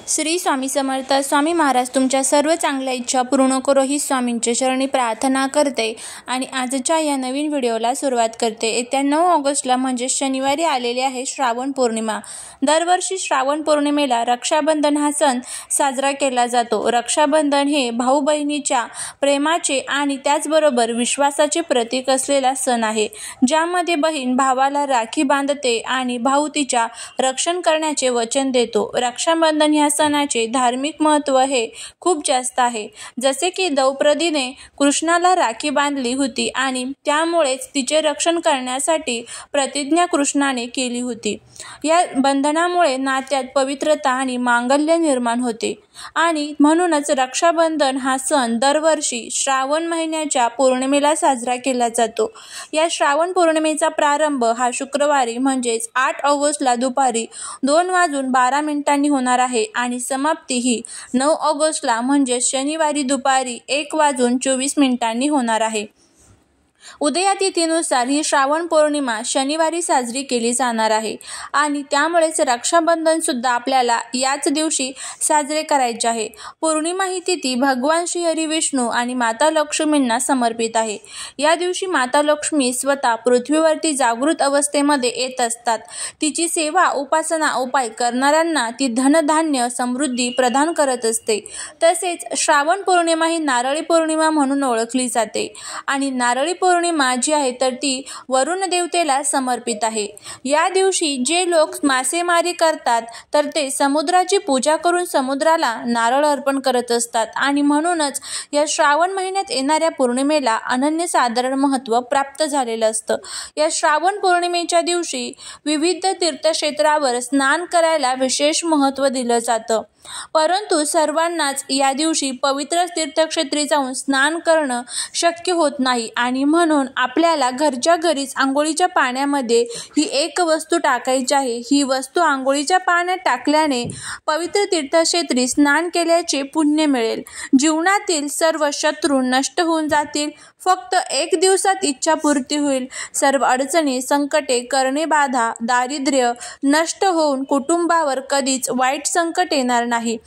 श्री स्वामी समर्थ. स्वामी महाराज तुमच्या सर्व चांगल्या इच्छा पूर्ण करो ही स्वामींच्या चरणी प्रार्थना करते आणि आजच्या या नवीन व्हिडिओला सुरुवात करते. येत्या 9 ऑगस्टला म्हणजे शनिवारी आलेली आहे श्रावण पौर्णिमा. दरवर्षी श्रावण पौर्णिमेला रक्षाबंधन हा सण साजरा केला जातो. रक्षाबंधन हे भाऊ बहिणीच्या प्रेमाचे आणि त्याचबरोबर विश्वासाचे प्रतीक असलेला सण आहे, ज्यामध्ये बहीण भावाला राखी बांधते आणि भाऊ तिच्या रक्षण करण्याचे वचन देतो. रक्षाबंधन या सणाचे धार्मिक महत्त्व हे खूप जास्त आहे. जसे की द्रौपदीने कृष्णाला राखी बांधली होती आणि त्यामुळेच तिचे रक्षण करण्यासाठी प्रतिज्ञा कृष्णाने केली होती. या बंधनामुळे नात्यात पवित्रता आणि मांगल्य निर्माण होते आणि म्हणूनच रक्षाबंधन हा सण दरवर्षी श्रावण महिन्याच्या पौर्णिमेला साजरा केला जातो. या श्रावण पौर्णिमेचा प्रारंभ हा शुक्रवारी म्हणजेच 8 ऑगस्टला दुपारी 2:12 होणार आहे आणि समाप्ती ही 9 ऑगस्टला म्हणजे शनिवारी दुपारी 1:24 होणार आहे. उदया तिथीनुसार ही श्रावण पौर्णिमा शनिवारी साजरी केली जाणार आहे आणि त्यामुळेच रक्षाबंधन सुद्धा आपल्याला याच दिवशी साजरे करायचे आहे. पौर्णिमा ही तिथी भगवान श्री हरी विष्णू आणि माता लक्ष्मींना समर्पित आहे. या दिवशी माता लक्ष्मी स्वतः पृथ्वीवरती जागृत अवस्थेमध्ये येत असतात. तिची सेवा उपासना उपाय करणाऱ्यांना ती धनधान्य समृद्धी प्रदान करत असते. तसेच श्रावण पौर्णिमा ही नारळी पौर्णिमा म्हणून ओळखली जाते आणि नारळी पौर्णिमा जी आहे तर ती वरुण देवतेला समर्पित आहे. या दिवशी जे लोक मासेमारी करतात तर ते समुद्राची पूजा करून समुद्राला नारळ अर्पण करत असतात आणि म्हणूनच या श्रावण महिन्यात येणाऱ्या पौर्णिमेला अनन्यसाधारण महत्त्व प्राप्त झालेलं असतं. या श्रावण पौर्णिमेच्या दिवशी विविध तीर्थक्षेत्रावर स्नान करायला विशेष महत्त्व दिलं जातं. परंतु सर्वांनाच या दिवशी पवित्र तीर्थक्षेत्री जाऊन स्नान करणं शक्य होत नाही आणि म्हणून आपल्याला घरच्या घरीच आंघोळीच्या पाण्यामध्ये ही एक वस्तू टाकायची आहे. ही वस्तू आंघोळीच्या पाण्यात टाकल्याने पवित्र तीर्थक्षेत्री स्नान केल्याचे पुण्य मिळेल. जीवनातील सर्व शत्रू नष्ट होऊन जातील. फक्त 1 दिवसात इच्छापूर्ती होईल. सर्व अडचणी संकटे करणे बाधा दारिद्र्य नष्ट होऊन कुटुंबावर कधीच वाईट संकट येणार नाही.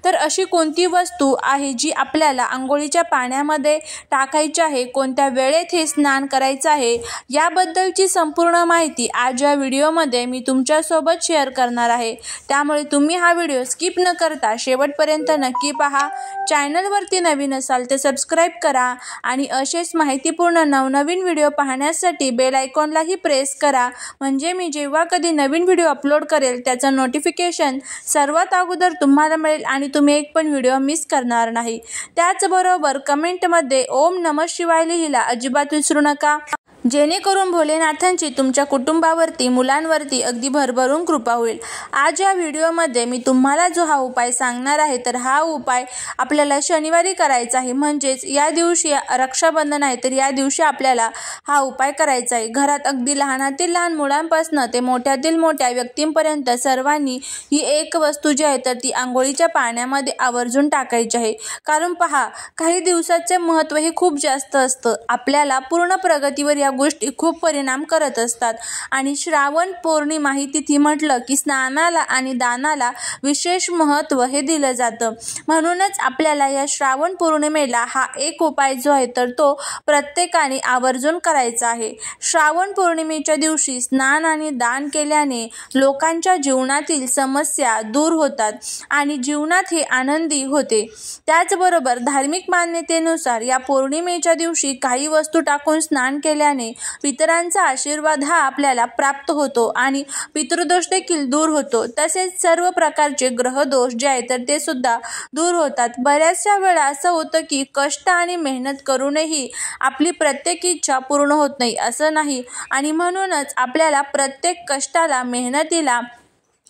तर अशी कोणती वस्तू आहे जी आपल्याला आंघोळीच्या पाण्यामध्ये टाकायची आहे, कोणत्या वेळेत हे स्नान करायचं आहे, याबद्दलची संपूर्ण माहिती आज या व्हिडिओमध्ये मी तुमच्यासोबत शेअर करणार आहे. त्यामुळे तुम्ही हा व्हिडिओ स्किप न करता शेवटपर्यंत नक्की पहा. चॅनलवरती नवीन असाल तर सबस्क्राईब करा आणि असेच माहितीपूर्ण नवनवीन व्हिडिओ पाहण्यासाठी बेल आयकॉनलाही प्रेस करा, म्हणजे मी जेव्हा कधी नवीन व्हिडिओ अपलोड करेल त्याचं नोटिफिकेशन सर्वात अगोदर तुम्हाला मिळेल आणि तुम्ही एक पण व्हिडिओ मिस करणार नाही. त्याचबरोबर कमेंटमध्ये ओम नमः शिवाय लिहिला अजिबात विसरू नका, जेणेकरून भोलेनाथांची तुमच्या कुटुंबावरती मुलांवरती अगदी भरभरून कृपा होईल. आज या व्हिडिओमध्ये मी तुम्हाला जो हा उपाय सांगणार आहे तर हा उपाय आपल्याला शनिवारी करायचा आहे. म्हणजेच या दिवशी रक्षाबंधन आहे तर या दिवशी आपल्याला हा उपाय करायचा आहे. घरात अगदी लहानातील लहान मुलांपासून ते मोठ्यातील मोठ्या व्यक्तींपर्यंत सर्वांनी ही एक वस्तू जी आहे तर ती आंघोळीच्या पाण्यामध्ये आवर्जून टाकायची आहे. कारण पहा, काही दिवसाचे महत्त्व हे खूप जास्त असतं. आपल्याला पूर्ण प्रगतीवर या गोष्टी खूप परिणाम करत असतात आणि श्रावण पौर्णिमा ही तिथी म्हटलं की स्नानाला आणि दानाला विशेष महत्त्व हे दिलं जातं. म्हणूनच आपल्याला या श्रावण पौर्णिमेला हा एक उपाय जो आहे तर तो प्रत्येकाने आवर्जून करायचा आहे. श्रावण पौर्णिमेच्या दिवशी स्नान आणि दान केल्याने लोकांच्या जीवनातील समस्या दूर होतात आणि जीवनात हे आनंदी होते. त्याचबरोबर धार्मिक मान्यतेनुसार या पौर्णिमेच्या दिवशी काही वस्तू टाकून स्नान केल्याने पितरांचा आशीर्वाद हा आपल्याला प्राप्त होतो आणि पितृदोष देखील दूर होतो. तसेच सर्व प्रकारचे ग्रहदोष जे आहेत तर ते सुद्धा दूर होतात. बऱ्याचशा वेळा असं होतं की कष्ट आणि मेहनत करूनही आपली प्रत्येक इच्छा पूर्ण होत नाही, असं नाही आणि म्हणूनच आपल्याला प्रत्येक कष्टाला मेहनतीला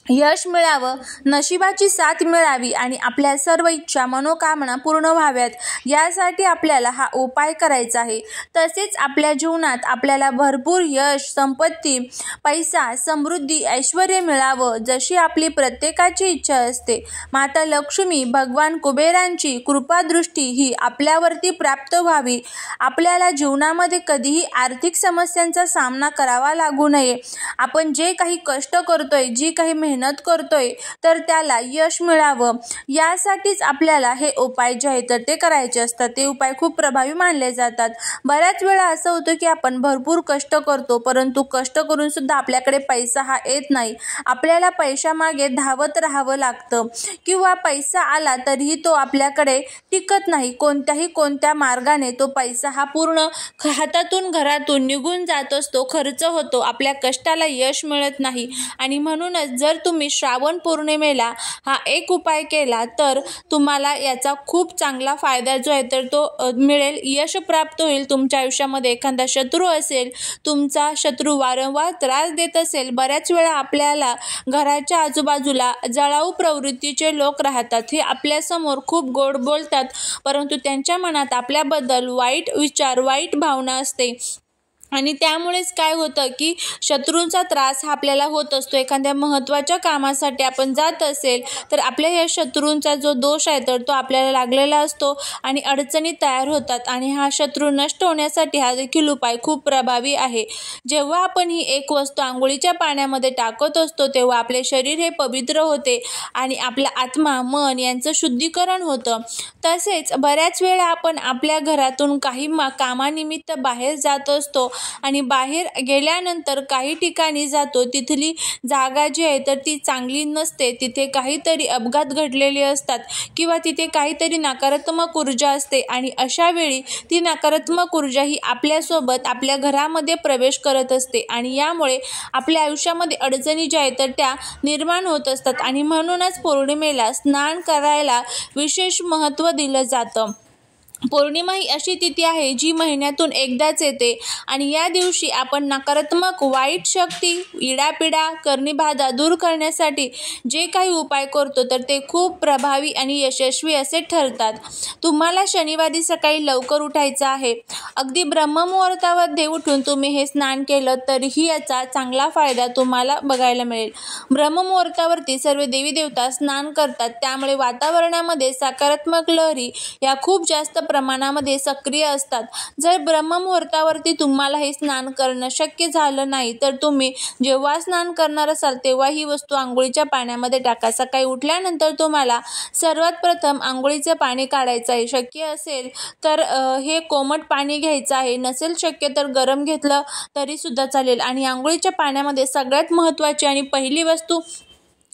यश मिळावं, नशिबाची साथ मिळावी आणि आपल्या सर्व इच्छा मनोकामना पूर्ण व्हाव्यात यासाठी आपल्याला हा उपाय करायचा आहे. तसेच आपल्या जीवनात आपल्याला भरपूर यश संपत्ती पैसा समृद्धी ऐश्वर्य मिळावं जशी आपली प्रत्येकाची इच्छा असते. माता लक्ष्मी भगवान कुबेरांची कृपादृष्टी ही आपल्यावरती प्राप्त व्हावी. आपल्याला जीवनामध्ये कधीही आर्थिक समस्यांचा सामना करावा लागू नये. आपण जे काही कष्ट करतोय, जी काही मेहनत करतोय तर त्याला यश मिळावं यासाठीच आपल्याला हे उपाय जे आहेत तर ते करायचे असतात. ते उपाय खूप प्रभावी मानले जातात. बऱ्याच वेळा असं होतं की आपण भरपूर कष्ट करतो, परंतु कष्ट करून सुद्धा आपल्याकडे पैसा हा येत नाही. आपल्याला पैशामागे धावत राहावं लागतं किंवा पैसा आला तरीही तो आपल्याकडे टिकत नाही. कोणत्या मार्गाने तो पैसा हा पूर्ण हातातून घरातून निघून जात असतो, खर्च होतो, आपल्या कष्टाला यश मिळत नाही. आणि म्हणूनच जर तुम्ही श्रावण पौर्णिमेला हा एक उपाय केला तर तुम्हाला याचा खूप चांगला फायदा जो आहे तर तो मिळेल. यश प्राप्त होईल. तुमच्या आयुष्यामध्ये एखादा शत्रू असेल, तुमचा शत्रू वारंवार त्रास देत असेल, बऱ्याच वेळा आपल्याला घराच्या आजूबाजूला जळाऊ प्रवृत्तीचे लोक राहतात. हे आपल्यासमोर खूप गोड बोलतात, परंतु त्यांच्या मनात आपल्याबद्दल वाईट विचार, वाईट भावना असते. आणि त्यामुळेच काय होतं की शत्रूंचा त्रास हा आपल्याला होत असतो. एखाद्या महत्त्वाच्या कामासाठी आपण जात असेल तर आपल्या या शत्रूंचा जो दोष आहे तर तो आपल्याला लागलेला असतो आणि अडचणी तयार होतात. आणि हा शत्रू नष्ट होण्यासाठी हा देखील उपाय खूप प्रभावी आहे. जेव्हा आपण ही एक वस्तू आंघोळीच्या पाण्यामध्ये टाकत असतो तेव्हा आपले शरीर हे पवित्र होते आणि आपला आत्मा, मन यांचं शुद्धीकरण होतं. तसेच बऱ्याच वेळा आपण आपल्या घरातून काही कामानिमित्त बाहेर जात असतो आणि बाहेर गेल्यानंतर काही ठिकाणी जातो, तिथली जागा जी आहे तर ती चांगली नसते. तिथे काहीतरी अपघात घडलेले असतात किंवा तिथे काहीतरी नकारात्मक ऊर्जा असते आणि अशा वेळी ती नकारात्मक ऊर्जा ही आपल्यासोबत आपल्या घरामध्ये प्रवेश करत असते आणि यामुळे आपल्या आयुष्यामध्ये अडचणी ज्या आहेत तर त्या निर्माण होत असतात. आणि म्हणूनच पौर्णिमेला स्नान करायला विशेष महत्त्व दिलं जातं. पौर्णिमा ही अशी तिथी आहे जी महिन्यातून एकदाच येते आणि या दिवशी आपण नकारात्मक, वाईट शक्ती, इडापिडा, करणीबाधा दूर करण्यासाठी जे काही उपाय करतो तर ते खूप प्रभावी आणि यशस्वी असे ठरतात. तुम्हाला शनिवारी सकाळी लवकर उठायचं आहे. अगदी ब्रह्ममुहूर्तामध्ये उठून तुम्ही हे स्नान केलं तरीही याचा चांगला फायदा तुम्हाला बघायला मिळेल. ब्रह्ममुहूर्तावरती सर्व देवी देवता स्नान करतात, त्यामुळे वातावरणामध्ये सकारात्मक लहरी या खूप जास्त प्रमाणामध्ये सक्रिय असतात. जर ब्रह्ममुहूर्तावरती तुम्हाला हे स्नान करणं शक्य झालं नाही तर तुम्ही जेव्हा स्नान करणार असाल तेव्हा ही वस्तू आंघोळीच्या पाण्यामध्ये टाका. सकाळी उठल्यानंतर तुम्हाला सर्वात प्रथम आंघोळीचं पाणी काढायचं आहे. शक्य असेल तर हे कोमट पाणी घ्यायचं आहे, नसेल शक्य तर गरम घेतलं तरी सुद्धा चालेल. आणि आंघोळीच्या पाण्यामध्ये सगळ्यात महत्त्वाची आणि पहिली वस्तू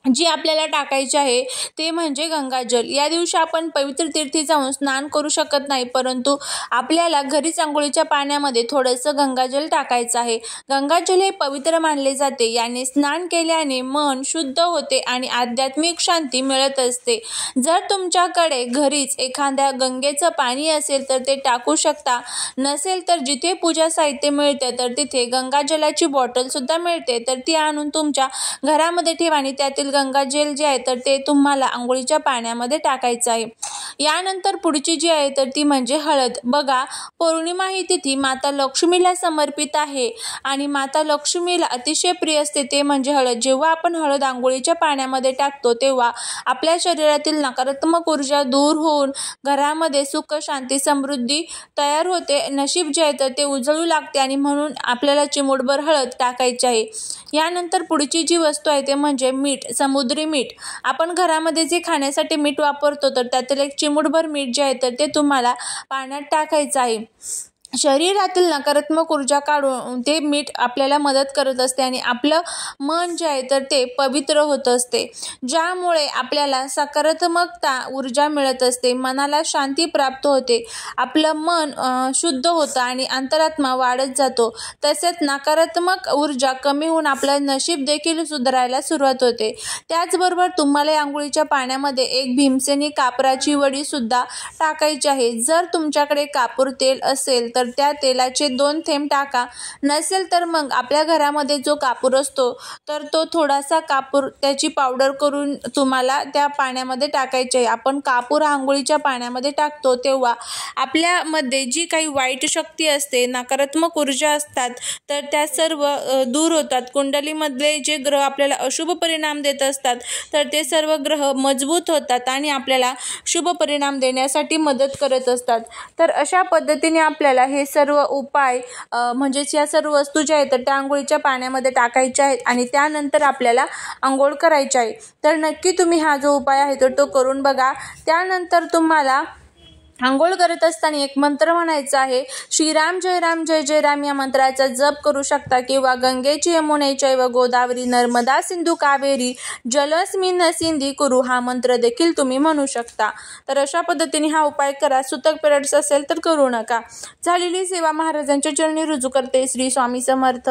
जी आपल्याला टाकायची आहे ते म्हणजे गंगाजल. या दिवशी आपण पवित्र तीर्थी जाऊन स्नान करू शकत नाही, परंतु आपल्याला घरीच आंघोळीच्या पाण्यामध्ये थोडंसं गंगाजल टाकायचं आहे. गंगाजल हे पवित्र मानले जाते. याने स्नान केल्याने मन शुद्ध होते आणि आध्यात्मिक शांती मिळत असते. जर तुमच्याकडे घरीच एखाद्या गंगेचं पाणी असेल तर ते टाकू शकता. नसेल तर जिथे पूजा साहित्य मिळते तर तिथे गंगाजलाची बॉटलसुद्धा मिळते, तर ती आणून तुमच्या घरामध्ये ठेवा आणि त्यातील गंगाजल जे आहे तर ते तुम्हाला आंघोळीच्या पाण्यामध्ये टाकायचं आहे. यानंतर पुढची जी आहे तर ती म्हणजे हळद. बघा, पौर्णिमा ही तिथी माता लक्ष्मीला समर्पित आहे आणि माता लक्ष्मीला अतिशय प्रिय असते ते म्हणजे हळद. जेव्हा आपण हळद आंघोळीच्या पाण्यामध्ये टाकतो तेव्हा आपल्या शरीरातील नकारात्मक ऊर्जा दूर होऊन घरामध्ये सुख, शांती, समृद्धी तयार होते. नशीब जे आहे तर ते उजळू लागते आणि म्हणून आपल्याला चिमूटभर हळद टाकायची आहे. यानंतर पुढची जी वस्तू आहे ते म्हणजे मीठ, समुद्री मीठ. आपण घरामध्ये जे खाण्यासाठी मीठ वापरतो तर त्यातील एक चिमूटभर मीठ जे आहे तर ते तुम्हाला पाण्यात टाकायचं आहे. शरीरातील नकारात्मक ऊर्जा काढून ते मीठ आपल्याला मदत करत असते आणि आपलं मन जे आहे तर ते पवित्र होत असते, ज्यामुळे आपल्याला सकारात्मकता ऊर्जा मिळत असते, मनाला शांती प्राप्त होते, आपलं मन शुद्ध होतं आणि अंतरात्मा वाढत जातो. तसेच नकारात्मक ऊर्जा कमी होऊन आपलं नशीब देखील सुधारायला सुरुवात होते. त्याचबरोबर तुम्हाला आंघोळीच्या पाण्यामध्ये एक भीमसेनी कापराची वडी सुद्धा टाकायची आहे. जर तुमच्याकडे कापूर तेल असेल तर त्या तेलाचे 2 थेंब टाका. नसेल तर मग आपल्या घरामध्ये जो कापूर असतो तर तो थोडासा कापूर त्याची पावडर करून तुम्हाला त्या पाण्यामध्ये टाकायचे आहे. आपण कापूर आंघोळीच्या पाण्यामध्ये टाकतो तेव्हा आपल्यामध्ये जी काही वाईट शक्ती असते, नकारात्मक ऊर्जा असतात तर त्या सर्व दूर होतात. कुंडलीमधले जे ग्रह आपल्याला अशुभ परिणाम देत असतात तर ते सर्व ग्रह मजबूत होतात आणि आपल्याला शुभ परिणाम देण्यासाठी मदत करत असतात. तर अशा पद्धतीने आपल्याला हे सर्व उपाय म्हणजेच या सर्व वस्तू ज्या आहेत तर त्या आंघोळीच्या पाण्यामध्ये टाकायच्या आहेत आणि त्यानंतर आपल्याला आंघोळ करायची आहे. तर नक्की तुम्ही हा जो उपाय आहे तर तो करून बघा. त्यानंतर तुम्हाला आंघोळ करत असताना एक मंत्र म्हणायचा आहे. श्रीराम जय राम जय जय राम या मंत्राचा जप करू शकता किंवा गंगेची यमुनेची व गोदावरी नर्मदा सिंधू कावेरी जलस्मिन् सिंधी कुरु हा मंत्र देखील तुम्ही म्हणू शकता. तर अशा पद्धतीने हा उपाय करा. सुतक पिरियड्स असेल तर करू नका. झालेली सेवा महाराजांच्या चरणी रुजू करते. श्री स्वामी समर्थ.